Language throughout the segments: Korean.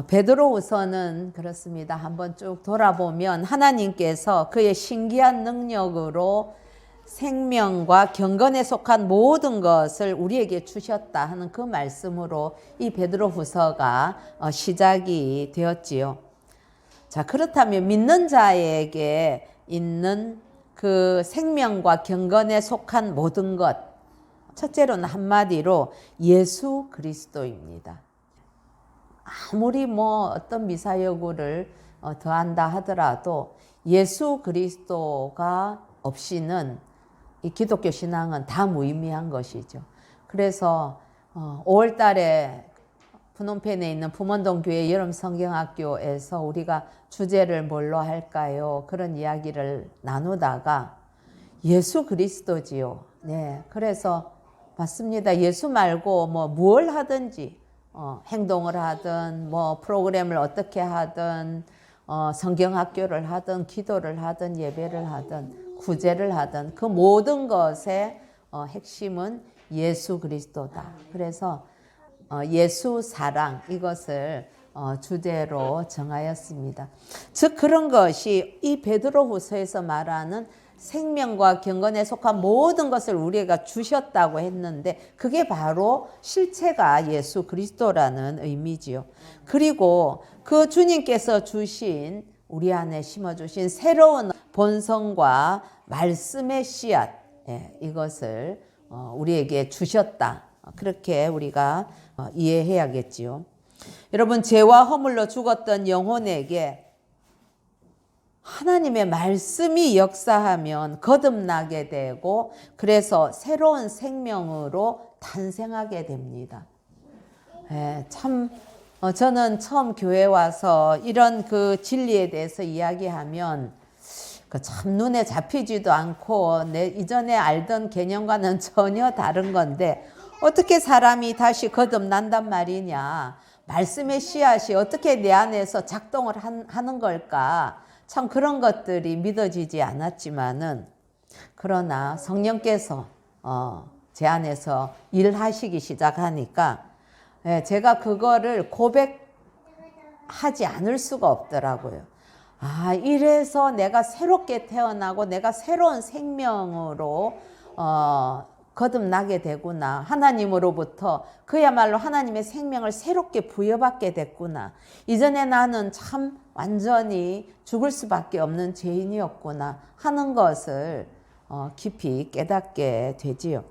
베드로후서는 그렇습니다. 한번 쭉 돌아보면 하나님께서 그의 신기한 능력으로 생명과 경건에 속한 모든 것을 우리에게 주셨다 하는 그 말씀으로 이 베드로후서가 시작이 되었지요. 자, 그렇다면 믿는 자에게 있는 그 생명과 경건에 속한 모든 것, 첫째로는 한마디로 예수 그리스도입니다. 아무리 어떤 미사여구를 더한다 하더라도 예수 그리스도가 없이는 이 기독교 신앙은 다 무의미한 것이죠. 그래서 5월 달에 푸놈펜에 있는 푸먼동 교회 여름 성경학교에서 우리가 주제를 뭘로 할까요? 그런 이야기를 나누다가 예수 그리스도지요. 네, 그래서 맞습니다. 예수 말고 뭘 하든지 행동을 하든 프로그램을 어떻게 하든 성경학교를 하든 기도를 하든 예배를 하든 구제를 하든 그 모든 것의 핵심은 예수 그리스도다. 그래서 예수 사랑 이것을 주제로 정하였습니다. 즉 그런 것이 이 베드로후서에서 말하는 생명과 경건에 속한 모든 것을 우리가 주셨다고 했는데 그게 바로 실체가 예수 그리스도라는 의미지요. 그리고 그 주님께서 주신 우리 안에 심어주신 새로운 본성과 말씀의 씨앗 이것을 우리에게 주셨다. 그렇게 우리가 이해해야겠지요. 여러분 죄와 허물로 죽었던 영혼에게 하나님의 말씀이 역사하면 거듭나게 되고 그래서 새로운 생명으로 탄생하게 됩니다. 참 저는 처음 교회 와서 이런 그 진리에 대해서 이야기하면 참 눈에 잡히지도 않고 내 이전에 알던 개념과는 전혀 다른 건데 어떻게 사람이 다시 거듭난단 말이냐. 말씀의 씨앗이 어떻게 내 안에서 작동을 하는 걸까. 참 그런 것들이 믿어지지 않았지만은 그러나 성령께서 제 안에서 일하시기 시작하니까 제가 그거를 고백하지 않을 수가 없더라고요. 아, 이래서 내가 새롭게 태어나고 내가 새로운 생명으로 거듭나게 되구나. 하나님으로부터 그야말로 하나님의 생명을 새롭게 부여받게 됐구나. 이전에 나는 참 완전히 죽을 수밖에 없는 죄인이었구나 하는 것을 깊이 깨닫게 되지요.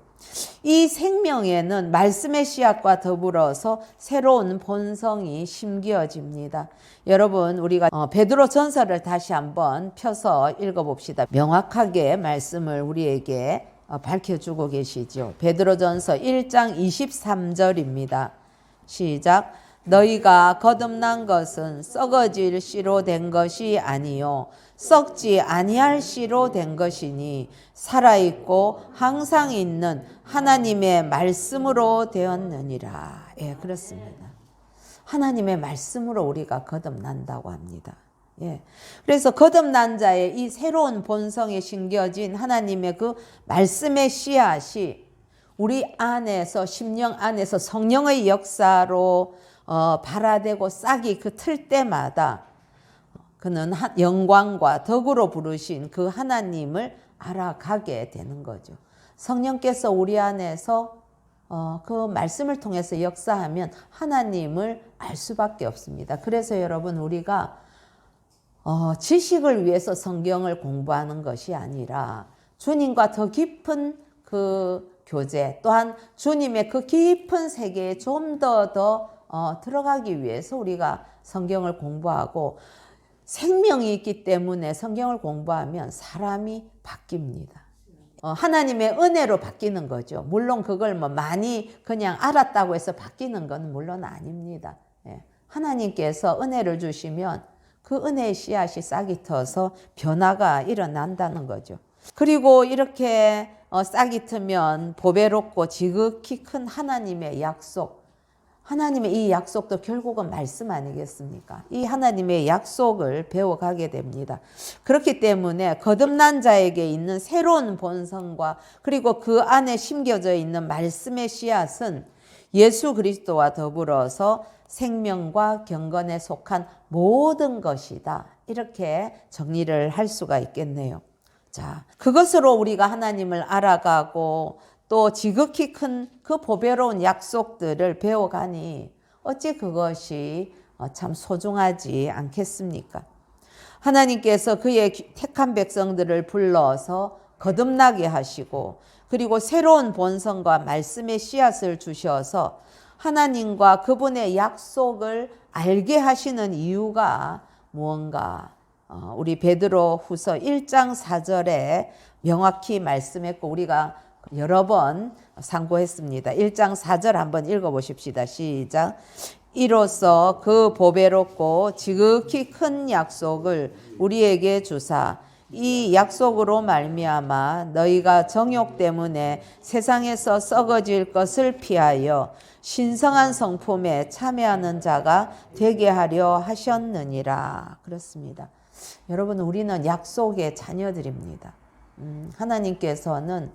이 생명에는 말씀의 씨앗과 더불어서 새로운 본성이 심겨집니다. 여러분 우리가 베드로 전서를 다시 한번 펴서 읽어봅시다. 명확하게 말씀을 우리에게 밝혀주고 계시죠. 베드로전서 1장 23절입니다. 시작. 너희가 거듭난 것은 썩어질 씨로 된 것이 아니요 썩지 아니할 씨로 된 것이니 살아있고 항상 있는 하나님의 말씀으로 되었느니라. 예, 그렇습니다. 하나님의 말씀으로 우리가 거듭난다고 합니다. 예. 그래서 거듭난 자의 이 새로운 본성에 심겨진 하나님의 그 말씀의 씨앗이 우리 안에서 심령 안에서 성령의 역사로 발화되고 싹이 그 틀 때마다 그는 영광과 덕으로 부르신 그 하나님을 알아가게 되는 거죠. 성령께서 우리 안에서 그 말씀을 통해서 역사하면 하나님을 알 수밖에 없습니다. 그래서 여러분 우리가 지식을 위해서 성경을 공부하는 것이 아니라 주님과 더 깊은 그 교제 또한 주님의 그 깊은 세계에 좀 더 들어가기 위해서 우리가 성경을 공부하고 생명이 있기 때문에 성경을 공부하면 사람이 바뀝니다. 하나님의 은혜로 바뀌는 거죠. 물론 그걸 많이 그냥 알았다고 해서 바뀌는 건 물론 아닙니다. 하나님께서 은혜를 주시면 그 은혜의 씨앗이 싹이 터서 변화가 일어난다는 거죠. 그리고 이렇게 싹이 트면 보배롭고 지극히 큰 하나님의 약속, 하나님의 이 약속도 결국은 말씀 아니겠습니까? 이 하나님의 약속을 배워가게 됩니다. 그렇기 때문에 거듭난 자에게 있는 새로운 본성과 그리고 그 안에 심겨져 있는 말씀의 씨앗은 예수 그리스도와 더불어서 생명과 경건에 속한 모든 것이다. 이렇게 정리를 할 수가 있겠네요. 자, 그것으로 우리가 하나님을 알아가고 또 지극히 큰 그 보배로운 약속들을 배워가니 어찌 그것이 참 소중하지 않겠습니까? 하나님께서 그의 택한 백성들을 불러서 거듭나게 하시고 그리고 새로운 본성과 말씀의 씨앗을 주셔서 하나님과 그분의 약속을 알게 하시는 이유가 무언가 우리 베드로 후서 1장 4절에 명확히 말씀했고 우리가 여러 번 상고했습니다. 1장 4절 한번 읽어보십시다. 시작. 이로써 그 보배롭고 지극히 큰 약속을 우리에게 주사 이 약속으로 말미암아 너희가 정욕 때문에 세상에서 썩어질 것을 피하여 신성한 성품에 참여하는 자가 되게 하려 하셨느니라. 그렇습니다. 여러분, 우리는 약속의 자녀들입니다. 하나님께서는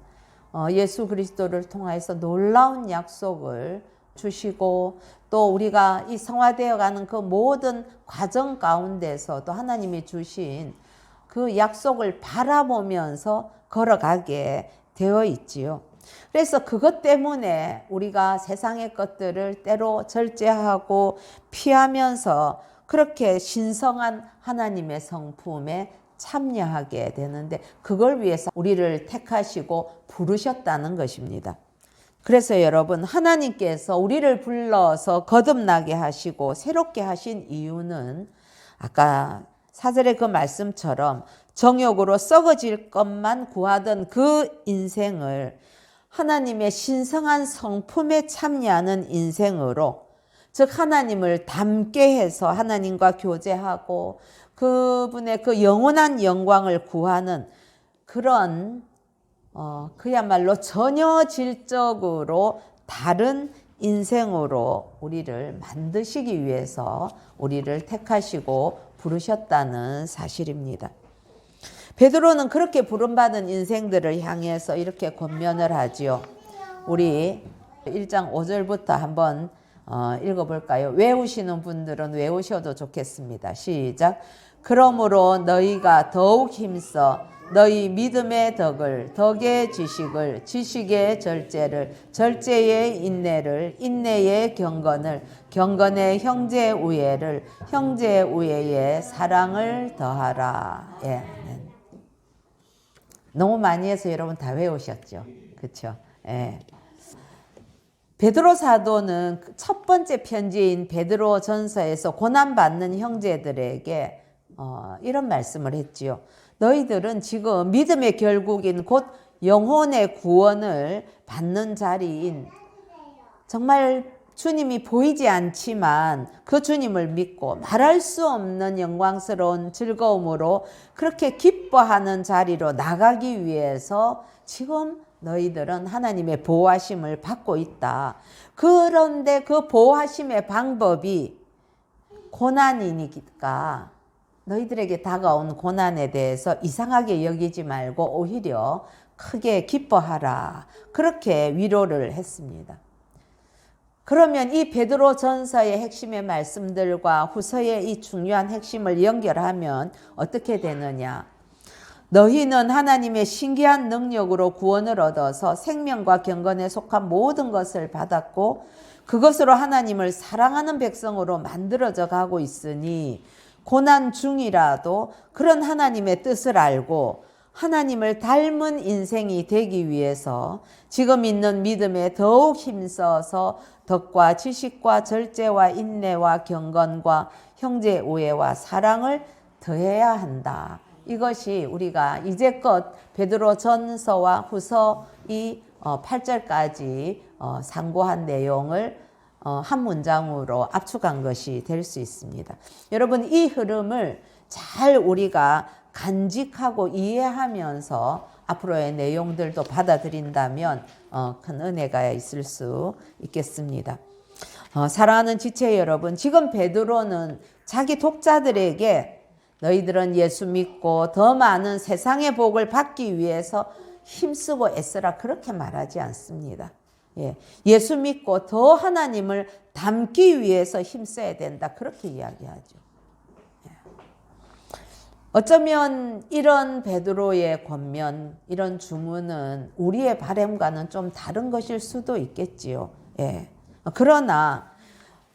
예수 그리스도를 통하여서 놀라운 약속을 주시고 또 우리가 이 성화되어 가는 그 모든 과정 가운데서도 하나님이 주신 그 약속을 바라보면서 걸어가게 되어 있지요. 그래서 그것 때문에 우리가 세상의 것들을 때로 절제하고 피하면서 그렇게 신성한 하나님의 성품에 참여하게 되는데 그걸 위해서 우리를 택하시고 부르셨다는 것입니다. 그래서 여러분, 하나님께서 우리를 불러서 거듭나게 하시고 새롭게 하신 이유는 아까 4절의 그 말씀처럼 정욕으로 썩어질 것만 구하던 그 인생을 하나님의 신성한 성품에 참여하는 인생으로, 즉 하나님을 닮게 해서 하나님과 교제하고 그분의 그 영원한 영광을 구하는 그런 그야말로 전혀 질적으로 다른 인생으로 우리를 만드시기 위해서 우리를 택하시고 부르셨다는 사실입니다. 베드로는 그렇게 부름받은 인생들을 향해서 이렇게 권면을 하지요. 우리 1장 5절부터 한번 읽어볼까요? 외우시는 분들은 외우셔도 좋겠습니다. 시작. 그러므로 너희가 더욱 힘써 너희 믿음의 덕을, 덕의 지식을, 지식의 절제를, 절제의 인내를, 인내의 경건을, 경건의 형제 우애를, 형제 우애의 사랑을 더하라. 예. 너무 많이 해서 여러분 다 외우셨죠? 그렇죠? 예. 베드로 사도는 첫 번째 편지인 베드로 전서에서 고난받는 형제들에게 이런 말씀을 했지요. 너희들은 지금 믿음의 결국인 곧 영혼의 구원을 받는 자리인 정말 주님이 보이지 않지만 그 주님을 믿고 말할 수 없는 영광스러운 즐거움으로 그렇게 기뻐하는 자리로 나가기 위해서 지금 너희들은 하나님의 보호하심을 받고 있다. 그런데 그 보호하심의 방법이 고난이니까 너희들에게 다가온 고난에 대해서 이상하게 여기지 말고 오히려 크게 기뻐하라. 그렇게 위로를 했습니다. 그러면 이 베드로 전서의 핵심의 말씀들과 후서의 이 중요한 핵심을 연결하면 어떻게 되느냐? 너희는 하나님의 신기한 능력으로 구원을 얻어서 생명과 경건에 속한 모든 것을 받았고 그것으로 하나님을 사랑하는 백성으로 만들어져 가고 있으니 고난 중이라도 그런 하나님의 뜻을 알고 하나님을 닮은 인생이 되기 위해서 지금 있는 믿음에 더욱 힘써서 덕과 지식과 절제와 인내와 경건과 형제 우애와 사랑을 더해야 한다. 이것이 우리가 이제껏 베드로 전서와 후서 이 8절까지 상고한 내용을 한 문장으로 압축한 것이 될 수 있습니다. 여러분, 이 흐름을 잘 우리가 간직하고 이해하면서 앞으로의 내용들도 받아들인다면 큰 은혜가 있을 수 있겠습니다. 사랑하는 지체 여러분, 지금 베드로는 자기 독자들에게 너희들은 예수 믿고 더 많은 세상의 복을 받기 위해서 힘쓰고 애쓰라 그렇게 말하지 않습니다. 예, 예수 믿고 더 하나님을 닮기 위해서 힘써야 된다. 그렇게 이야기하죠. 예. 어쩌면 이런 베드로의 권면, 이런 주문은 우리의 바람과는 좀 다른 것일 수도 있겠지요. 예. 그러나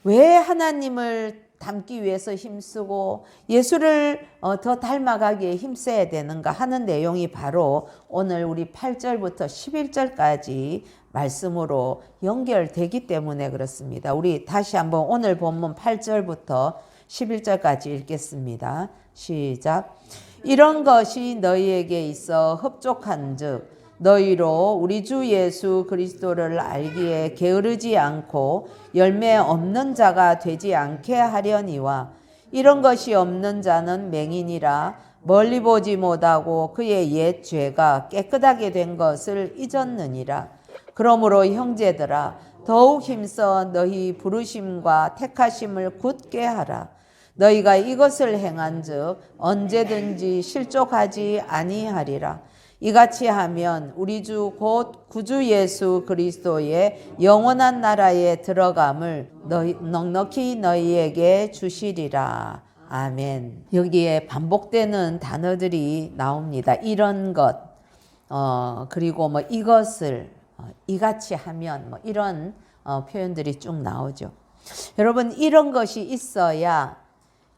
왜 하나님을 닮기 위해서 힘쓰고 예수를 더 닮아가기에 힘써야 되는가 하는 내용이 바로 오늘 우리 8절부터 11절까지 말씀으로 연결되기 때문에 그렇습니다. 우리 다시 한번 오늘 본문 8절부터 11절까지 읽겠습니다. 시작. 이런 것이 너희에게 있어 흡족한즉 너희로 우리 주 예수 그리스도를 알기에 게으르지 않고 열매 없는 자가 되지 않게 하려니와 이런 것이 없는 자는 맹인이라 멀리 보지 못하고 그의 옛 죄가 깨끗하게 된 것을 잊었느니라. 그러므로 형제들아 더욱 힘써 너희 부르심과 택하심을 굳게 하라. 너희가 이것을 행한즉 언제든지 실족하지 아니하리라. 이같이 하면 우리 주 곧 구주 예수 그리스도의 영원한 나라에 들어감을 넉넉히 너희에게 주시리라. 아멘. 여기에 반복되는 단어들이 나옵니다. 이런 것, 그리고 뭐 이것을 이같이 하면 뭐 이런 표현들이 쭉 나오죠. 여러분, 이런 것이 있어야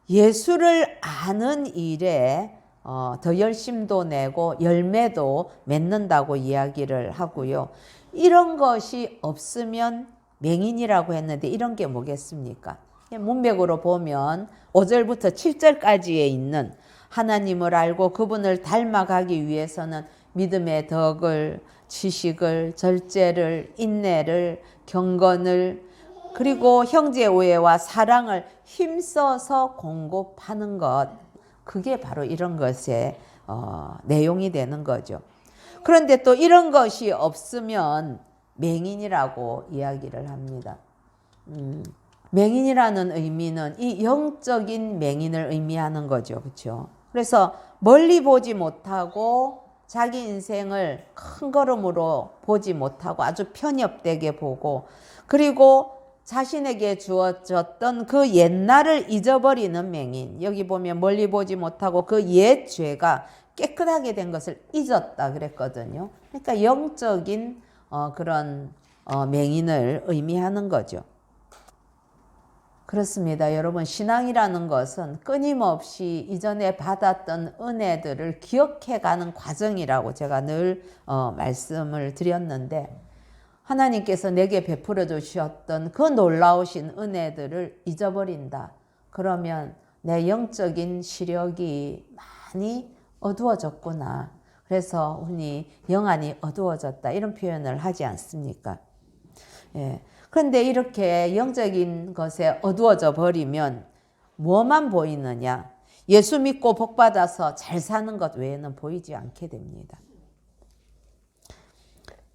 예수를 아는 일에 더 열심도 내고 열매도 맺는다고 이야기를 하고요. 이런 것이 없으면 맹인이라고 했는데 이런 게 뭐겠습니까? 문맥으로 보면 5절부터 7절까지에 있는 하나님을 알고 그분을 닮아가기 위해서는 믿음의 덕을, 지식을, 절제를, 인내를, 경건을, 그리고 형제 우애와 사랑을 힘써서 공급하는 것, 그게 바로 이런 것의 내용이 되는 거죠. 그런데 또 이런 것이 없으면 맹인이라고 이야기를 합니다. 맹인이라는 의미는 이 영적인 맹인을 의미하는 거죠. 그렇죠? 그래서 멀리 보지 못하고 자기 인생을 큰 걸음으로 보지 못하고 아주 편협되게 보고, 그리고 자신에게 주어졌던 그 옛날을 잊어버리는 맹인. 여기 보면 멀리 보지 못하고 그 옛 죄가 깨끗하게 된 것을 잊었다 그랬거든요. 그러니까 영적인 그런 맹인을 의미하는 거죠. 그렇습니다. 여러분, 신앙이라는 것은 끊임없이 이전에 받았던 은혜들을 기억해가는 과정이라고 제가 늘 말씀을 드렸는데, 하나님께서 내게 베풀어 주셨던 그 놀라우신 은혜들을 잊어버린다. 그러면 내 영적인 시력이 많이 어두워졌구나. 그래서 흔히 영안이 어두워졌다. 이런 표현을 하지 않습니까? 예. 그런데 이렇게 영적인 것에 어두워져 버리면 뭐만 보이느냐? 예수 믿고 복 받아서 잘 사는 것 외에는 보이지 않게 됩니다.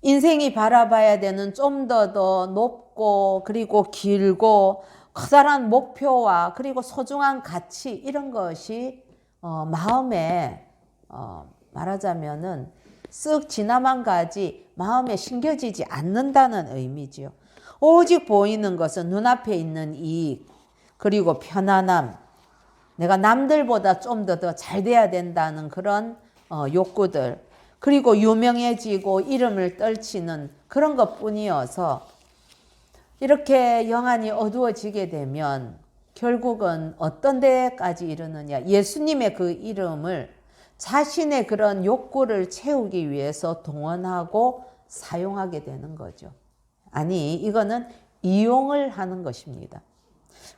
인생이 바라봐야 되는 좀 더 높고 그리고 길고 커다란 목표와 그리고 소중한 가치, 이런 것이 마음에 말하자면은 쓱 지나만 가지 마음에 심겨지지 않는다는 의미지요. 오직 보이는 것은 눈앞에 있는 이익, 그리고 편안함, 내가 남들보다 좀 더 잘 돼야 된다는 그런 욕구들, 그리고 유명해지고 이름을 떨치는 그런 것뿐이어서 이렇게 영안이 어두워지게 되면 결국은 어떤 데까지 이르느냐? 예수님의 그 이름을 자신의 그런 욕구를 채우기 위해서 동원하고 사용하게 되는 거죠. 아니, 이거는 이용을 하는 것입니다.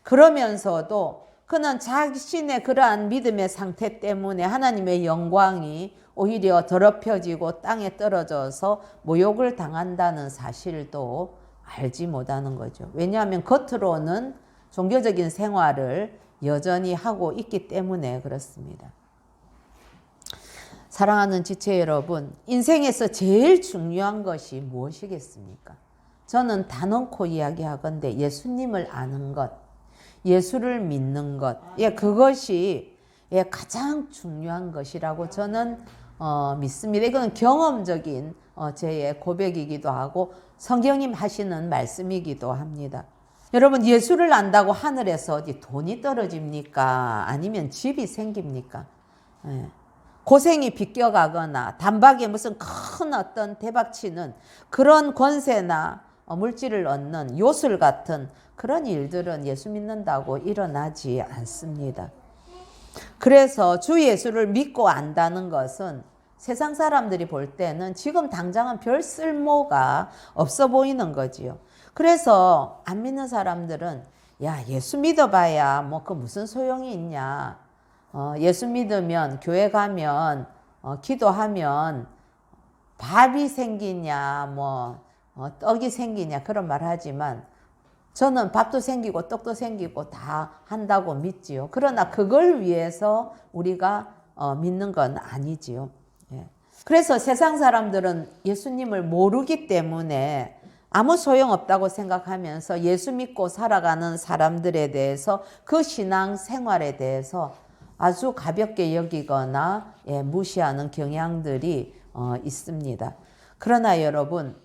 그러면서도 그는 자신의 그러한 믿음의 상태 때문에 하나님의 영광이 오히려 더럽혀지고 땅에 떨어져서 모욕을 당한다는 사실도 알지 못하는 거죠. 왜냐하면 겉으로는 종교적인 생활을 여전히 하고 있기 때문에 그렇습니다. 사랑하는 지체 여러분, 인생에서 제일 중요한 것이 무엇이겠습니까? 저는 단언코 이야기하건대 예수님을 아는 것, 예수를 믿는 것, 그것이 가장 중요한 것이라고 저는 믿습니다. 이건 경험적인 제 고백이기도 하고 성경이 하시는 말씀이기도 합니다. 여러분, 예수를 안다고 하늘에서 어디 돈이 떨어집니까? 아니면 집이 생깁니까? 예. 고생이 비껴가거나 단박에 무슨 큰 어떤 대박치는 그런 권세나 물질을 얻는 요술 같은 그런 일들은 예수 믿는다고 일어나지 않습니다. 그래서 주 예수를 믿고 안다는 것은 세상 사람들이 볼 때는 지금 당장은 별 쓸모가 없어 보이는 거지요. 그래서 안 믿는 사람들은 야, 예수 믿어봐야 뭐 그 무슨 소용이 있냐. 예수 믿으면 교회 가면 기도하면 밥이 생기냐 뭐 떡이 생기냐 그런 말 하지만 저는 밥도 생기고 떡도 생기고 다 한다고 믿지요. 그러나 그걸 위해서 우리가 믿는 건 아니지요. 예. 그래서 세상 사람들은 예수님을 모르기 때문에 아무 소용없다고 생각하면서 예수 믿고 살아가는 사람들에 대해서 그 신앙 생활에 대해서 아주 가볍게 여기거나 무시하는 경향들이 있습니다. 그러나 여러분,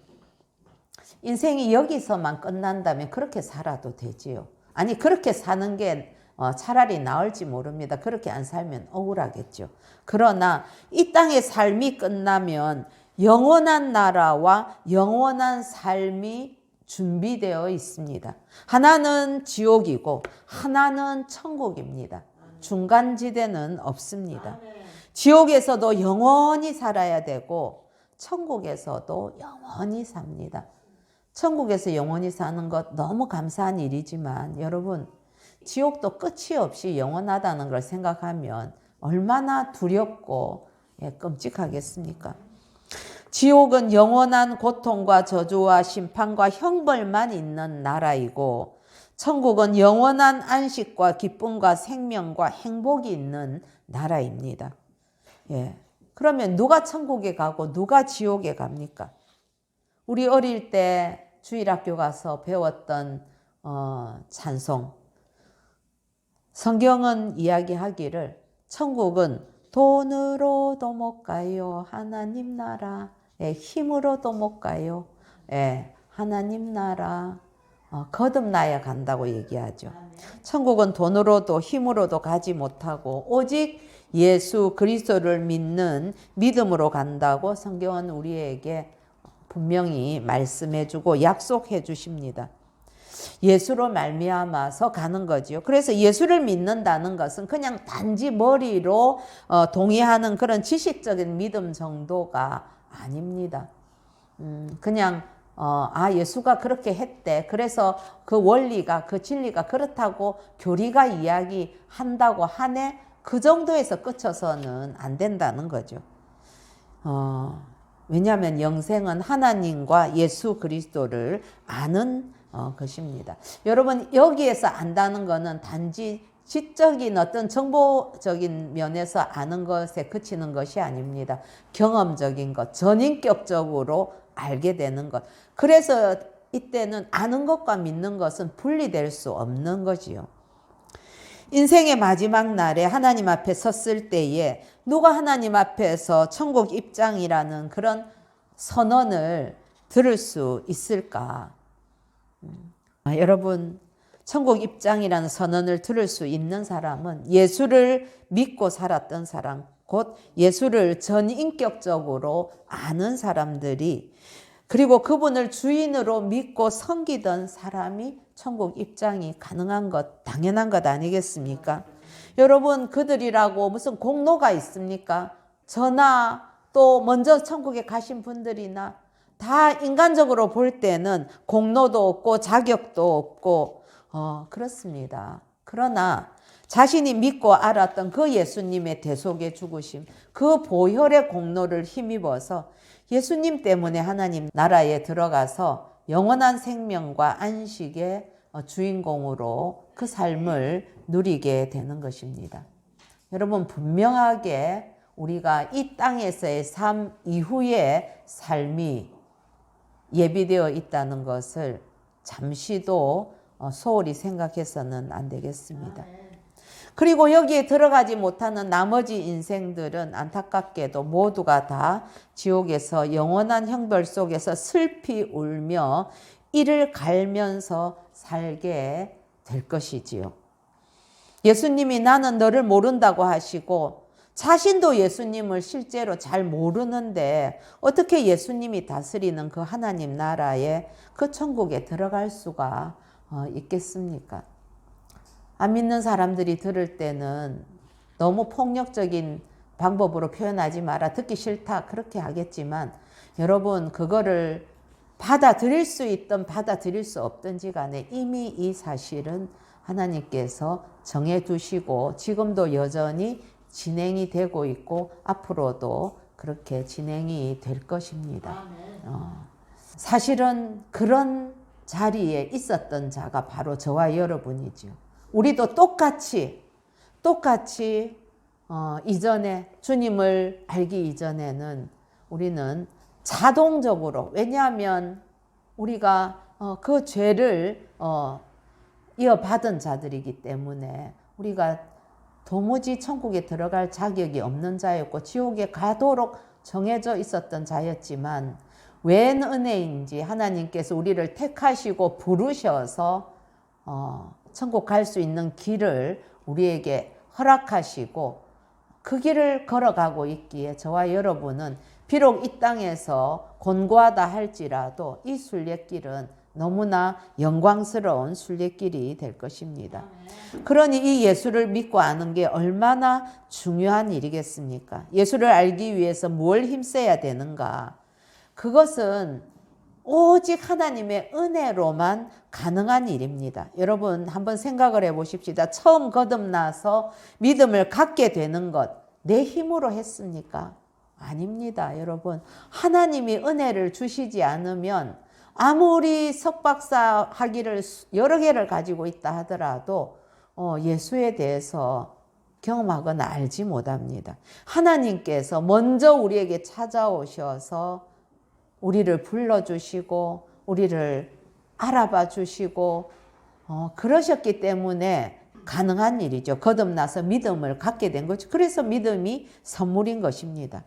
인생이 여기서만 끝난다면 그렇게 살아도 되지요. 아니, 그렇게 사는 게 차라리 나을지 모릅니다. 그렇게 안 살면 억울하겠죠. 그러나 이 땅의 삶이 끝나면 영원한 나라와 영원한 삶이 준비되어 있습니다. 하나는 지옥이고 하나는 천국입니다. 중간지대는 없습니다. 지옥에서도 영원히 살아야 되고 천국에서도 영원히 삽니다. 천국에서 영원히 사는 것 너무 감사한 일이지만 여러분, 지옥도 끝이 없이 영원하다는 걸 생각하면 얼마나 두렵고 끔찍하겠습니까? 지옥은 영원한 고통과 저주와 심판과 형벌만 있는 나라이고 천국은 영원한 안식과 기쁨과 생명과 행복이 있는 나라입니다. 예. 그러면 누가 천국에 가고 누가 지옥에 갑니까? 우리 어릴 때 주일학교 가서 배웠던 찬송. 성경은 이야기하기를 천국은 돈으로도 못 가요. 하나님 나라. 힘으로도 못 가요. 하나님 나라. 거듭나야 간다고 얘기하죠. 천국은 돈으로도 힘으로도 가지 못하고 오직 예수 그리스도를 믿는 믿음으로 간다고 성경은 우리에게 분명히 말씀해 주고 약속해 주십니다. 예수로 말미암아서 가는 거지요. 그래서 예수를 믿는다는 것은 그냥 단지 머리로 동의하는 그런 지식적인 믿음 정도가 아닙니다. 그냥 예수가 그렇게 했대. 그래서 그 원리가 그 진리가 그렇다고 교리가 이야기한다고 하네. 그 정도에서 그쳐서는 안 된다는 거죠. 왜냐하면 영생은 하나님과 예수 그리스도를 아는 것입니다. 여러분, 여기에서 안다는 것은 단지 지적인 어떤 정보적인 면에서 아는 것에 그치는 것이 아닙니다. 경험적인 것, 전인격적으로 알게 되는 것. 그래서 이때는 아는 것과 믿는 것은 분리될 수 없는 거지요. 인생의 마지막 날에 하나님 앞에 섰을 때에 누가 하나님 앞에서 천국 입장이라는 그런 선언을 들을 수 있을까? 여러분, 천국 입장이라는 선언을 들을 수 있는 사람은 예수를 믿고 살았던 사람, 곧 예수를 전인격적으로 아는 사람들이, 그리고 그분을 주인으로 믿고 섬기던 사람이 천국 입장이 가능한 것, 당연한 것 아니겠습니까? 여러분, 그들이라고 무슨 공로가 있습니까? 저나 또 먼저 천국에 가신 분들이나 다 인간적으로 볼 때는 공로도 없고 자격도 없고 그렇습니다. 그러나 자신이 믿고 알았던 그 예수님의 대속의 죽으심, 그 보혈의 공로를 힘입어서 예수님 때문에 하나님 나라에 들어가서 영원한 생명과 안식의 주인공으로 그 삶을 누리게 되는 것입니다. 여러분, 분명하게 우리가 이 땅에서의 삶 이후의 삶이 예비되어 있다는 것을 잠시도 소홀히 생각해서는 안 되겠습니다. 그리고 여기에 들어가지 못하는 나머지 인생들은 안타깝게도 모두가 다 지옥에서 영원한 형벌 속에서 슬피 울며 이를 갈면서 살게 될 것이지요. 예수님이 나는 너를 모른다고 하시고 자신도 예수님을 실제로 잘 모르는데 어떻게 예수님이 다스리는 그 하나님 나라에 그 천국에 들어갈 수가 있겠습니까? 안 믿는 사람들이 들을 때는 너무 폭력적인 방법으로 표현하지 마라, 듣기 싫다 그렇게 하겠지만 여러분 그거를 받아들일 수 있든 받아들일 수 없든지 간에 이미 이 사실은 하나님께서 정해두시고 지금도 여전히 진행이 되고 있고 앞으로도 그렇게 진행이 될 것입니다. 사실은 그런 자리에 있었던 자가 바로 저와 여러분이죠. 우리도 똑같이 이전에 주님을 알기 이전에는 우리는 자동적으로, 왜냐하면 우리가 그 죄를 이어받은 자들이기 때문에 우리가 도무지 천국에 들어갈 자격이 없는 자였고 지옥에 가도록 정해져 있었던 자였지만 웬 은혜인지 하나님께서 우리를 택하시고 부르셔서 천국 갈 수 있는 길을 우리에게 허락하시고 그 길을 걸어가고 있기에 저와 여러분은 비록 이 땅에서 곤고하다 할지라도 이 순례길은 너무나 영광스러운 순례길이 될 것입니다. 그러니 이 예수를 믿고 아는 게 얼마나 중요한 일이겠습니까? 예수를 알기 위해서 뭘 힘써야 되는가? 그것은 오직 하나님의 은혜로만 가능한 일입니다. 여러분 한번 생각을 해보십시다. 처음 거듭나서 믿음을 갖게 되는 것 내 힘으로 했습니까? 아닙니다. 여러분 하나님이 은혜를 주시지 않으면 아무리 석박사 학위를 여러 개를 가지고 있다 하더라도 예수에 대해서 경험하거나 알지 못합니다. 하나님께서 먼저 우리에게 찾아오셔서 우리를 불러주시고 우리를 알아봐 주시고 그러셨기 때문에 가능한 일이죠. 거듭나서 믿음을 갖게 된 거죠. 그래서 믿음이 선물인 것입니다.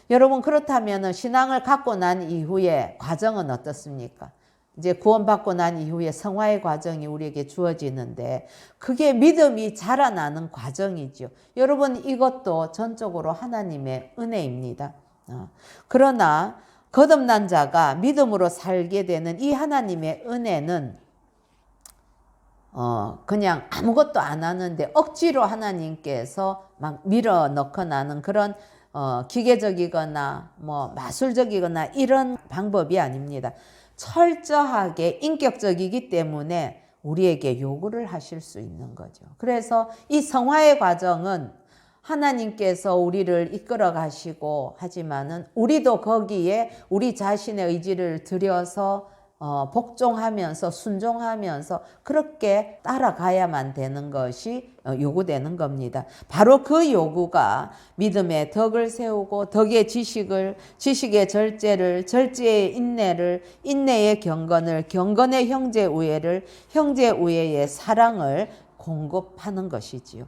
여러분 그렇다면 신앙을 갖고 난 이후에 과정은 어떻습니까? 이제 구원받고 난 이후에 성화의 과정이 우리에게 주어지는데 그게 믿음이 자라나는 과정이죠. 여러분 이것도 전적으로 하나님의 은혜입니다. 그러나 거듭난 자가 믿음으로 살게 되는 이 하나님의 은혜는 그냥 아무것도 안 하는데 억지로 하나님께서 막 밀어넣거나 그런 기계적이거나 마술적이거나 이런 방법이 아닙니다. 철저하게 인격적이기 때문에 우리에게 요구를 하실 수 있는 거죠. 그래서 이 성화의 과정은 하나님께서 우리를 이끌어 가시고 하지만은 우리도 거기에 우리 자신의 의지를 들여서 복종하면서 순종하면서 그렇게 따라가야만 되는 것이 요구되는 겁니다. 바로 그 요구가 믿음의 덕을 세우고 덕의 지식의 절제를, 절제의 인내를, 인내의 경건을, 경건의 형제 우애를, 형제 우애의 사랑을 공급하는 것이지요.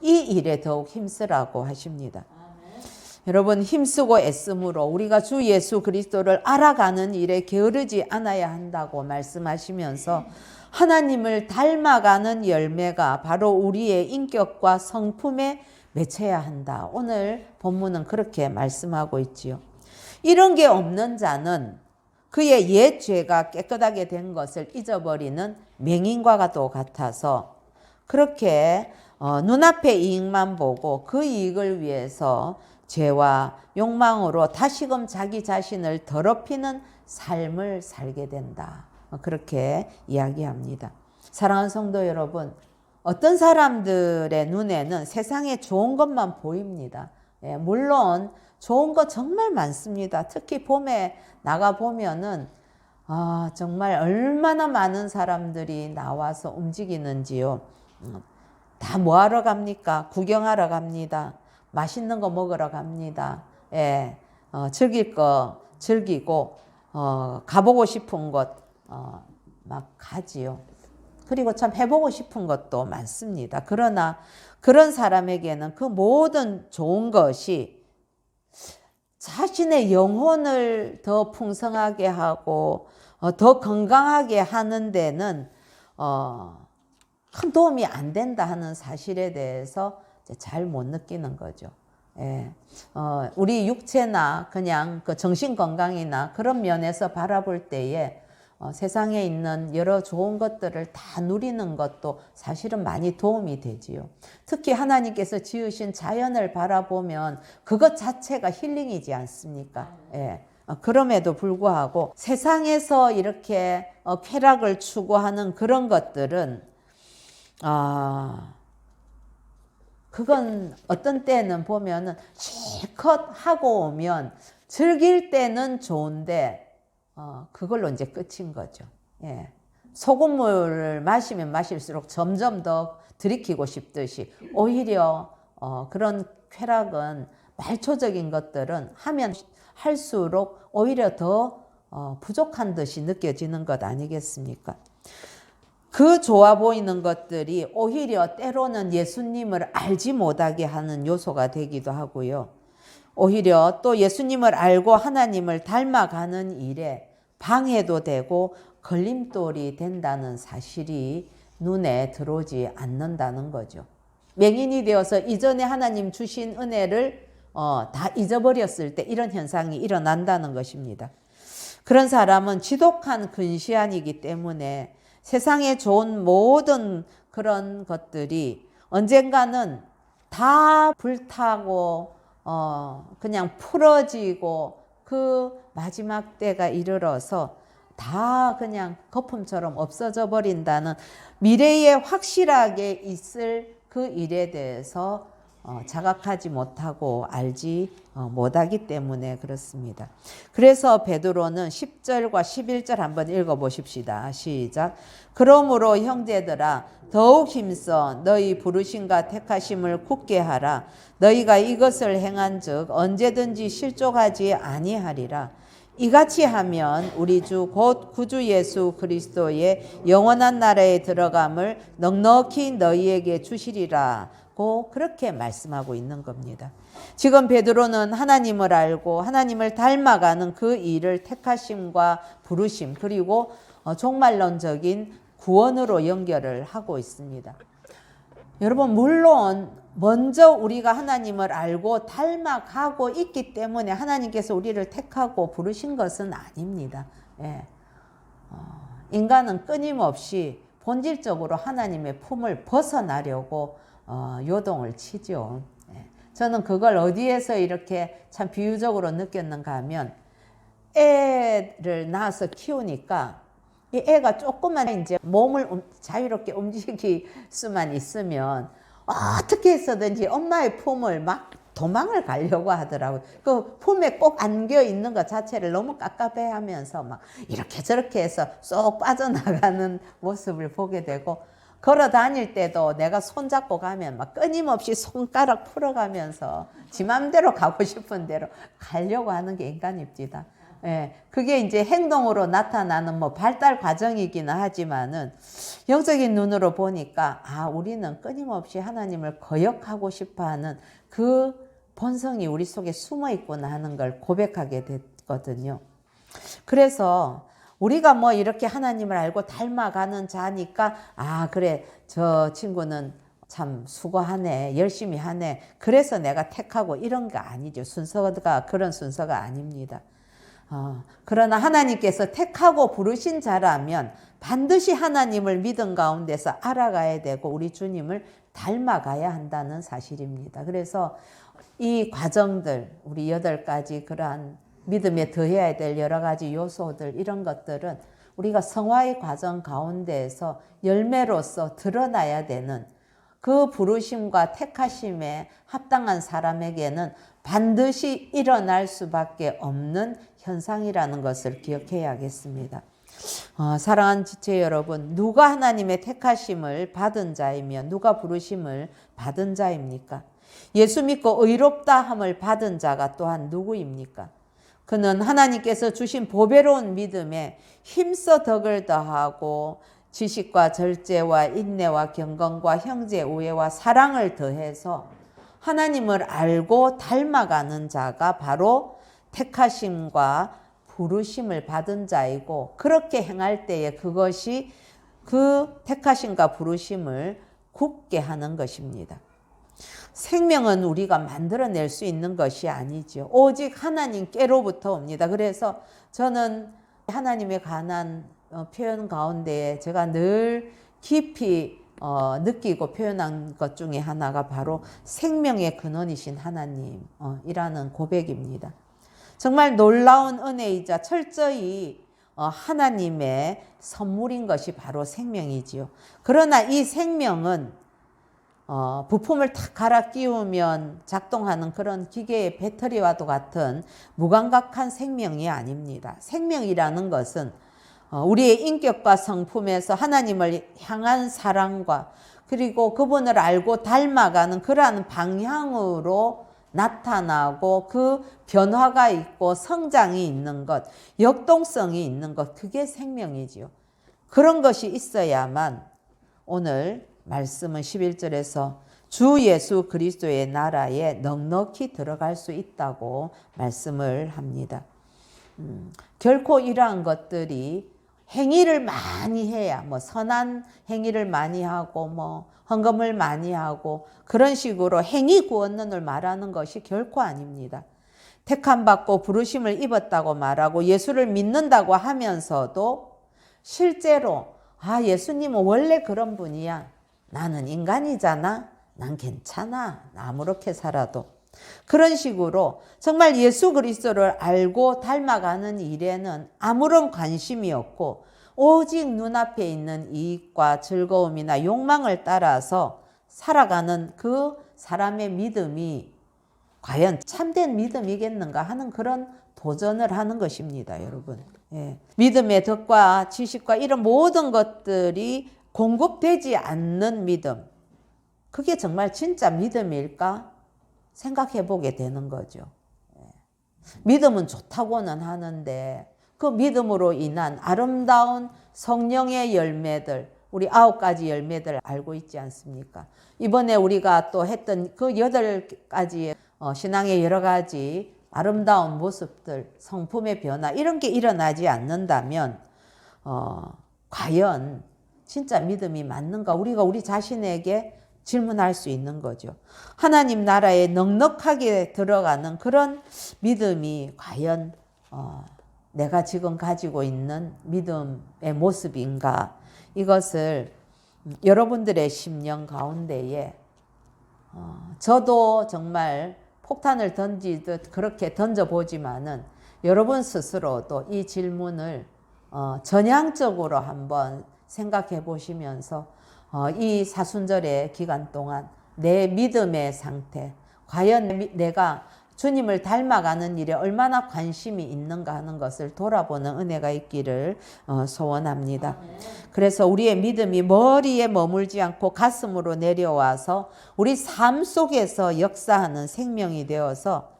이 일에 더욱 힘쓰라고 하십니다. 여러분 힘쓰고 애씀으로 우리가 주 예수 그리스도를 알아가는 일에 게으르지 않아야 한다고 말씀하시면서 하나님을 닮아가는 열매가 바로 우리의 인격과 성품에 맺혀야 한다. 오늘 본문은 그렇게 말씀하고 있지요. 이런 게 없는 자는 그의 옛 죄가 깨끗하게 된 것을 잊어버리는 맹인과 같아서 그렇게 눈앞의 이익만 보고 그 이익을 위해서 죄와 욕망으로 다시금 자기 자신을 더럽히는 삶을 살게 된다. 그렇게 이야기합니다. 사랑하는 성도 여러분, 어떤 사람들의 눈에는 세상에 좋은 것만 보입니다. 물론 좋은 거 정말 많습니다. 특히 봄에 나가보면은 정말 얼마나 많은 사람들이 나와서 움직이는지요. 다 뭐하러 갑니까? 구경하러 갑니다. 맛있는 거 먹으러 갑니다. 즐길 거 즐기고 가보고 싶은 곳 막 가지요. 그리고 참 해보고 싶은 것도 많습니다. 그러나 그런 사람에게는 그 모든 좋은 것이 자신의 영혼을 더 풍성하게 하고 더 건강하게 하는 데는 큰 도움이 안 된다 하는 사실에 대해서 잘 못 느끼는 거죠. 예. 우리 육체나 그냥 그 정신 건강이나 그런 면에서 바라볼 때에 세상에 있는 여러 좋은 것들을 다 누리는 것도 사실은 많이 도움이 되지요. 특히 하나님께서 지으신 자연을 바라보면 그것 자체가 힐링이지 않습니까? 예. 그럼에도 불구하고 세상에서 이렇게 쾌락을 추구하는 그런 것들은 그건 어떤 때는 보면은 실컷 하고 오면 즐길 때는 좋은데 그걸로 이제 끝인 거죠. 예. 소금물을 마시면 마실수록 점점 더 들이키고 싶듯이 오히려 그런 쾌락은 말초적인 것들은 하면 할수록 오히려 더 부족한 듯이 느껴지는 것 아니겠습니까? 그 좋아 보이는 것들이 오히려 때로는 예수님을 알지 못하게 하는 요소가 되기도 하고요. 오히려 또 예수님을 알고 하나님을 닮아가는 일에 방해도 되고 걸림돌이 된다는 사실이 눈에 들어오지 않는다는 거죠. 맹인이 되어서 이전에 하나님 주신 은혜를 다 잊어버렸을 때 이런 현상이 일어난다는 것입니다. 그런 사람은 지독한 근시안이기 때문에 세상에 좋은 모든 그런 것들이 언젠가는 다 불타고 그냥 풀어지고 그 마지막 때가 이르러서 다 그냥 거품처럼 없어져 버린다는 미래에 확실하게 있을 그 일에 대해서 자각하지 못하고 알지 못하기 때문에 그렇습니다. 그래서 베드로는 10절과 11절 한번 읽어보십시다. 시작. 그러므로 형제들아 더욱 힘써 너희 부르심과 택하심을 굳게 하라. 너희가 이것을 행한즉 언제든지 실족하지 아니하리라. 이같이 하면 우리 주 곧 구주 예수 그리스도의 영원한 나라에 들어감을 넉넉히 너희에게 주시리라. 그렇게 말씀하고 있는 겁니다. 지금 베드로는 하나님을 알고 하나님을 닮아가는 그 일을 택하심과 부르심 그리고 종말론적인 구원으로 연결을 하고 있습니다. 여러분 물론 먼저 우리가 하나님을 알고 닮아가고 있기 때문에 하나님께서 우리를 택하고 부르신 것은 아닙니다. 예. 인간은 끊임없이 본질적으로 하나님의 품을 벗어나려고 요동을 치죠. 예. 저는 그걸 어디에서 이렇게 참 비유적으로 느꼈는가 하면 애를 낳아서 키우니까 이 애가 조금만 이제 몸을 자유롭게 움직일 수만 있으면 어떻게 해서든지 엄마의 품을 막 도망을 가려고 하더라고요. 그 품에 꼭 안겨 있는 것 자체를 너무 깝깝해 하면서 막 이렇게 저렇게 해서 쏙 빠져나가는 모습을 보게 되고 걸어 다닐 때도 내가 손잡고 가면 막 끊임없이 손가락 풀어가면서 지 맘대로 가고 싶은 대로 가려고 하는 게 인간입니다. 예, 그게 이제 행동으로 나타나는 뭐 발달 과정이기는 하지만은 영적인 눈으로 보니까 우리는 끊임없이 하나님을 거역하고 싶어하는 그 본성이 우리 속에 숨어 있구나 하는 걸 고백하게 됐거든요. 그래서 우리가 뭐 이렇게 하나님을 알고 닮아가는 자니까 그래 저 친구는 참 수고하네 열심히 하네 그래서 내가 택하고 이런 거 아니죠. 순서가 그런 순서가 아닙니다. 그러나 하나님께서 택하고 부르신 자라면 반드시 하나님을 믿음 가운데서 알아가야 되고 우리 주님을 닮아가야 한다는 사실입니다. 그래서 이 과정들 우리 8가지 그러한 믿음에 더해야 될 여러 가지 요소들 이런 것들은 우리가 성화의 과정 가운데에서 열매로서 드러나야 되는 그 부르심과 택하심에 합당한 사람에게는 반드시 일어날 수밖에 없는 현상이라는 것을 기억해야겠습니다. 사랑하는 지체 여러분, 누가 하나님의 택하심을 받은 자이며 누가 부르심을 받은 자입니까? 예수 믿고 의롭다 함을 받은 자가 또한 누구입니까? 그는 하나님께서 주신 보배로운 믿음에 힘써 덕을 더하고 지식과 절제와 인내와 경건과 형제 우애와 사랑을 더해서 하나님을 알고 닮아가는 자가 바로 택하심과 부르심을 받은 자이고, 그렇게 행할 때에 그것이 그 택하심과 부르심을 굳게 하는 것입니다. 생명은 우리가 만들어낼 수 있는 것이 아니죠. 오직 하나님께로부터 옵니다. 그래서 저는 하나님에 관한 표현 가운데 제가 늘 깊이 느끼고 표현한 것 중에 하나가 바로 생명의 근원이신 하나님이라는 고백입니다. 정말 놀라운 은혜이자 철저히 하나님의 선물인 것이 바로 생명이지요. 그러나 이 생명은 부품을 탁 갈아 끼우면 작동하는 그런 기계의 배터리와도 같은 무감각한 생명이 아닙니다. 생명이라는 것은 우리의 인격과 성품에서 하나님을 향한 사랑과 그리고 그분을 알고 닮아가는 그러한 방향으로 나타나고 그 변화가 있고 성장이 있는 것, 역동성이 있는 것, 그게 생명이지요. 그런 것이 있어야만 오늘 말씀은 11절에서 주 예수 그리스도의 나라에 넉넉히 들어갈 수 있다고 말씀을 합니다. 결코 이러한 것들이 행위를 많이 해야, 선한 행위를 많이 하고 헌금을 많이 하고 그런 식으로 행위 구원론을 말하는 것이 결코 아닙니다. 택함받고 부르심을 입었다고 말하고 예수를 믿는다고 하면서도 실제로 예수님은 원래 그런 분이야. 나는 인간이잖아. 난 괜찮아. 아무렇게 살아도. 그런 식으로 정말 예수 그리스도를 알고 닮아가는 일에는 아무런 관심이 없고 오직 눈앞에 있는 이익과 즐거움이나 욕망을 따라서 살아가는 그 사람의 믿음이 과연 참된 믿음이겠는가 하는 그런 도전을 하는 것입니다, 여러분. 믿음의 덕과 지식과 이런 모든 것들이 공급되지 않는 믿음, 그게 정말 진짜 믿음일까 생각해 보게 되는 거죠. 믿음은 좋다고는 하는데 그 믿음으로 인한 아름다운 성령의 열매들, 우리 9가지 열매들 알고 있지 않습니까? 이번에 우리가 또 했던 그 8가지의 신앙의 여러 가지 아름다운 모습들, 성품의 변화, 이런 게 일어나지 않는다면 과연 진짜 믿음이 맞는가? 우리가 우리 자신에게 질문할 수 있는 거죠. 하나님 나라에 넉넉하게 들어가는 그런 믿음이 과연 내가 지금 가지고 있는 믿음의 모습인가? 이것을 여러분들의 심령 가운데에 저도 정말 폭탄을 던지듯 그렇게 던져보지만은 여러분 스스로도 이 질문을 전향적으로 한번 생각해 보시면서 이 사순절의 기간 동안 내 믿음의 상태, 과연 내가 주님을 닮아가는 일에 얼마나 관심이 있는가 하는 것을 돌아보는 은혜가 있기를 소원합니다. 그래서 우리의 믿음이 머리에 머물지 않고 가슴으로 내려와서 우리 삶 속에서 역사하는 생명이 되어서,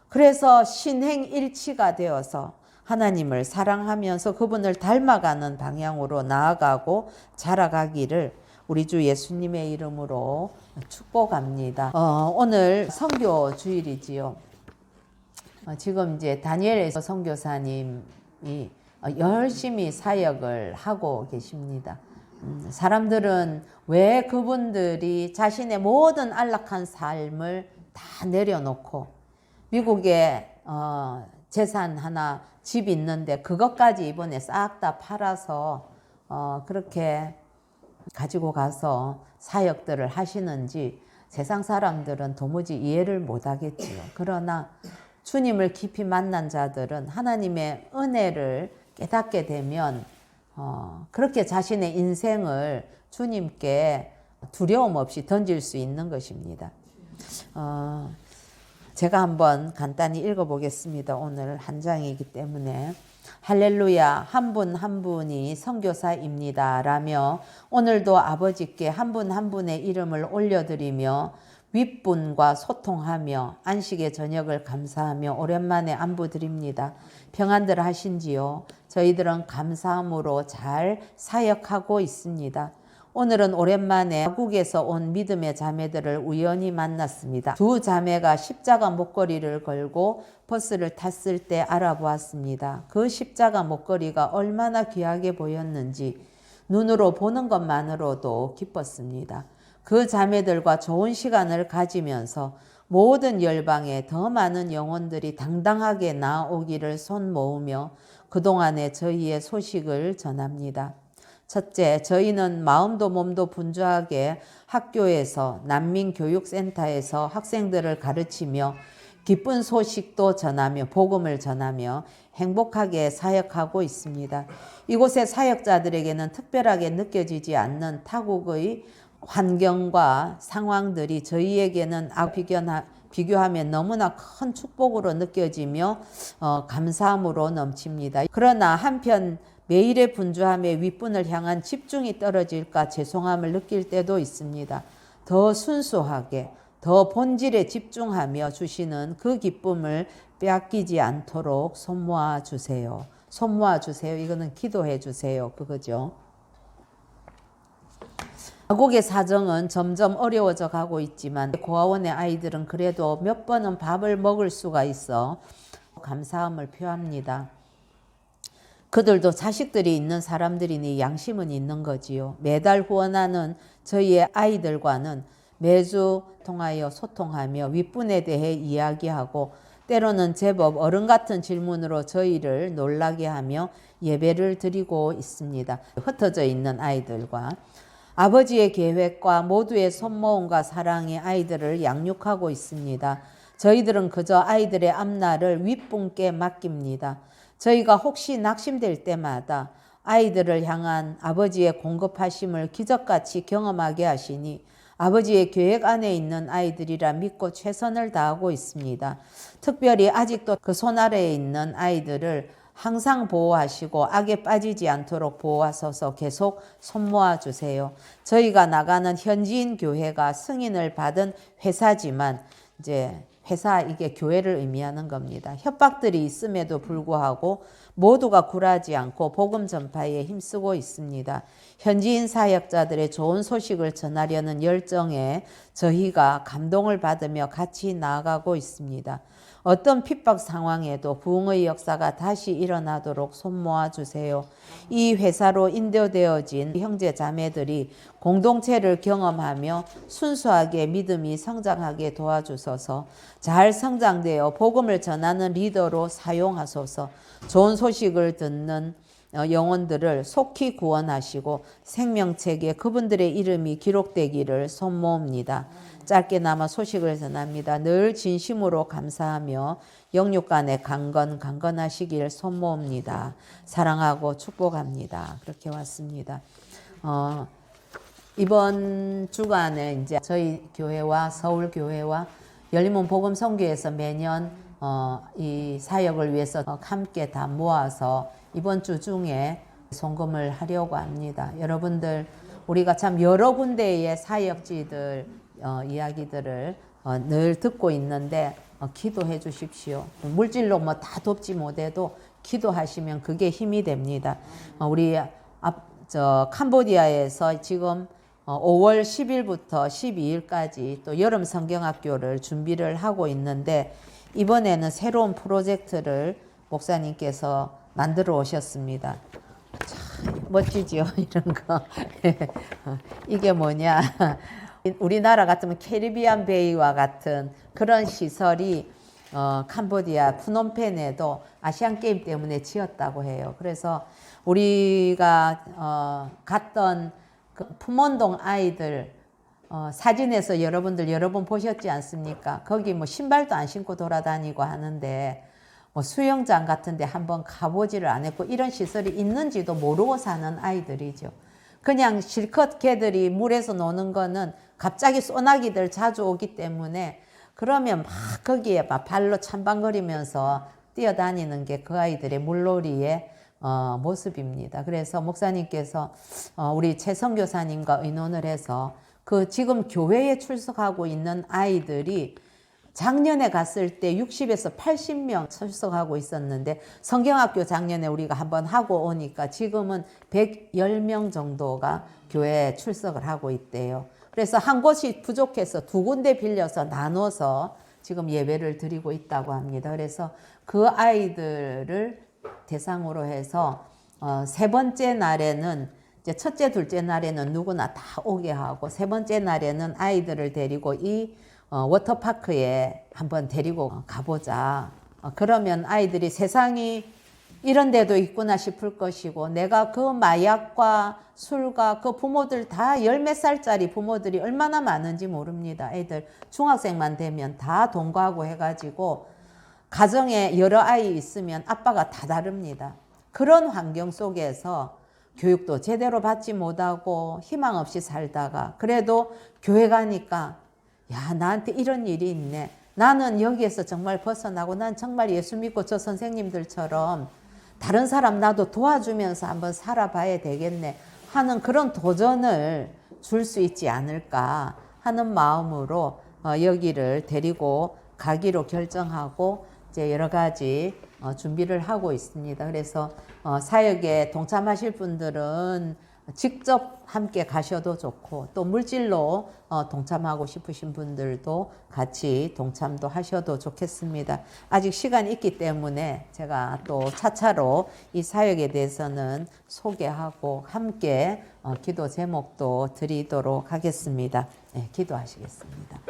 그래서 신행일치가 되어서 하나님을 사랑하면서 그분을 닮아가는 방향으로 나아가고 자라가기를 우리 주 예수님의 이름으로 축복합니다. 오늘 선교 주일이지요. 지금 이제 다니엘 선교사님이 열심히 사역을 하고 계십니다. 사람들은 왜 그분들이 자신의 모든 안락한 삶을 다 내려놓고 미국에 재산 하나, 집 있는데 그것까지 이번에 싹 다 팔아서 그렇게 가지고 가서 사역들을 하시는지 세상 사람들은 도무지 이해를 못하겠지요. 그러나 주님을 깊이 만난 자들은 하나님의 은혜를 깨닫게 되면 그렇게 자신의 인생을 주님께 두려움 없이 던질 수 있는 것입니다. 제가 한번 간단히 읽어보겠습니다. 오늘 한 장이기 때문에. 할렐루야, 한 분 한 분이 선교사입니다 라며 오늘도 아버지께 한 분 한 분의 이름을 올려드리며 윗분과 소통하며 안식의 저녁을 감사하며 오랜만에 안부드립니다. 평안들 하신지요? 저희들은 감사함으로 잘 사역하고 있습니다. 오늘은 오랜만에 한국에서 온 믿음의 자매들을 우연히 만났습니다. 두 자매가 십자가 목걸이를 걸고 버스를 탔을 때 알아보았습니다. 그 십자가 목걸이가 얼마나 귀하게 보였는지 눈으로 보는 것만으로도 기뻤습니다. 그 자매들과 좋은 시간을 가지면서 모든 열방에 더 많은 영혼들이 당당하게 나오기를 손 모으며 그동안의 저희의 소식을 전합니다. 첫째, 저희는 마음도 몸도 분주하게 학교에서 난민교육센터에서 학생들을 가르치며 기쁜 소식도 전하며 복음을 전하며 행복하게 사역하고 있습니다. 이곳의 사역자들에게는 특별하게 느껴지지 않는 타국의 환경과 상황들이 저희에게는 비교하면 너무나 큰 축복으로 느껴지며 감사함으로 넘칩니다. 그러나 한편 매일의 분주함에 윗분을 향한 집중이 떨어질까 죄송함을 느낄 때도 있습니다. 더 순수하게 더 본질에 집중하며 주시는 그 기쁨을 빼앗기지 않도록 손 모아 주세요. 손 모아 주세요. 이거는 기도해 주세요. 그거죠. 한국의 사정은 점점 어려워져 가고 있지만 고아원의 아이들은 그래도 몇 번은 밥을 먹을 수가 있어 감사함을 표합니다. 그들도 자식들이 있는 사람들이니 양심은 있는 거지요. 매달 후원하는 저희의 아이들과는 매주 통하여 소통하며 윗분에 대해 이야기하고 때로는 제법 어른 같은 질문으로 저희를 놀라게 하며 예배를 드리고 있습니다. 흩어져 있는 아이들과 아버지의 계획과 모두의 손모음과 사랑이 아이들을 양육하고 있습니다. 저희들은 그저 아이들의 앞날을 윗분께 맡깁니다. 저희가 혹시 낙심될 때마다 아이들을 향한 아버지의 공급하심을 기적같이 경험하게 하시니 아버지의 계획 안에 있는 아이들이라 믿고 최선을 다하고 있습니다. 특별히 아직도 그 손 아래에 있는 아이들을 항상 보호하시고 악에 빠지지 않도록 보호하셔서 계속 손 모아주세요. 저희가 나가는 현지인 교회가 승인을 받은 회사지만 이제 회사 이게 교회를 의미하는 겁니다. 협박들이 있음에도 불구하고 모두가 굴하지 않고 복음 전파에 힘쓰고 있습니다. 현지인 사역자들의 좋은 소식을 전하려는 열정에 저희가 감동을 받으며 같이 나아가고 있습니다. 어떤 핍박 상황에도 부흥의 역사가 다시 일어나도록 손 모아주세요. 이 회사로 인도되어진 형제 자매들이 공동체를 경험하며 순수하게 믿음이 성장하게 도와주소서. 잘 성장되어 복음을 전하는 리더로 사용하소서. 좋은 소식을 듣는 영혼들을 속히 구원하시고 생명책에 그분들의 이름이 기록되기를 손모읍니다. 짧게나마 소식을 전합니다. 늘 진심으로 감사하며 영육간의 강건하시길 손모읍니다. 사랑하고 축복합니다. 그렇게 왔습니다. 이번 주간에 이제 저희 교회와 서울 교회와 열린문 복음 선교에서 매년 이 사역을 위해서 함께 다 모아서 이번 주 중에 송금을 하려고 합니다. 여러분들 우리가 참 여러 군데의 사역지들 이야기들을 늘 듣고 있는데 기도해 주십시오. 물질로 뭐 다 돕지 못해도 기도하시면 그게 힘이 됩니다. 우리 캄보디아에서 지금 5월 10일부터 12일까지 또 여름 성경학교를 준비를 하고 있는데 이번에는 새로운 프로젝트를 목사님께서 만들어 오셨습니다. 참 멋지죠, 이런 거. 이게 뭐냐. 우리나라 같으면 캐리비안 베이와 같은 그런 시설이 캄보디아 푸놈펜에도 아시안 게임 때문에 지었다고 해요. 그래서 우리가 갔던 그 푸몬동 아이들 사진에서 여러분들 여러 번 보셨지 않습니까? 거기 뭐 신발도 안 신고 돌아다니고 하는데 뭐 수영장 같은데 한번 가보지를 않았고 이런 시설이 있는지도 모르고 사는 아이들이죠. 그냥 실컷 걔들이 물에서 노는 거는 갑자기 소나기들 자주 오기 때문에 그러면 막 거기에 막 발로 찬방거리면서 뛰어다니는 게 그 아이들의 물놀이의 모습입니다. 그래서 목사님께서 우리 최성교사님과 의논을 해서 그 지금 교회에 출석하고 있는 아이들이 작년에 갔을 때 60에서 80명 출석하고 있었는데 성경학교 작년에 우리가 한번 하고 오니까 지금은 110명 정도가 교회에 출석을 하고 있대요. 그래서 한 곳이 부족해서 두 군데 빌려서 나눠서 지금 예배를 드리고 있다고 합니다. 그래서 그 아이들을 대상으로 해서 세 번째 날에는 이제 첫째, 둘째 날에는 누구나 다 오게 하고 세 번째 날에는 아이들을 데리고 이 워터파크에 한번 데리고 가보자. 그러면 아이들이 세상이 이런 데도 있구나 싶을 것이고 내가 그 마약과 술과 그 부모들 다 열 몇 살짜리 부모들이 얼마나 많은지 모릅니다. 애들 중학생만 되면 다 동거하고 해가지고 가정에 여러 아이 있으면 아빠가 다 다릅니다. 그런 환경 속에서 교육도 제대로 받지 못하고 희망 없이 살다가 그래도 교회 가니까 야, 나한테 이런 일이 있네. 나는 여기에서 정말 벗어나고 난 정말 예수 믿고 저 선생님들처럼 다른 사람 나도 도와주면서 한번 살아봐야 되겠네 하는 그런 도전을 줄 수 있지 않을까 하는 마음으로 여기를 데리고 가기로 결정하고 이제 여러 가지 준비를 하고 있습니다. 그래서 사역에 동참하실 분들은 직접 함께 가셔도 좋고 또 물질로 동참하고 싶으신 분들도 같이 동참도 하셔도 좋겠습니다. 아직 시간이 있기 때문에 제가 또 차차로 이 사역에 대해서는 소개하고 함께 기도 제목도 드리도록 하겠습니다. 네, 기도하시겠습니다.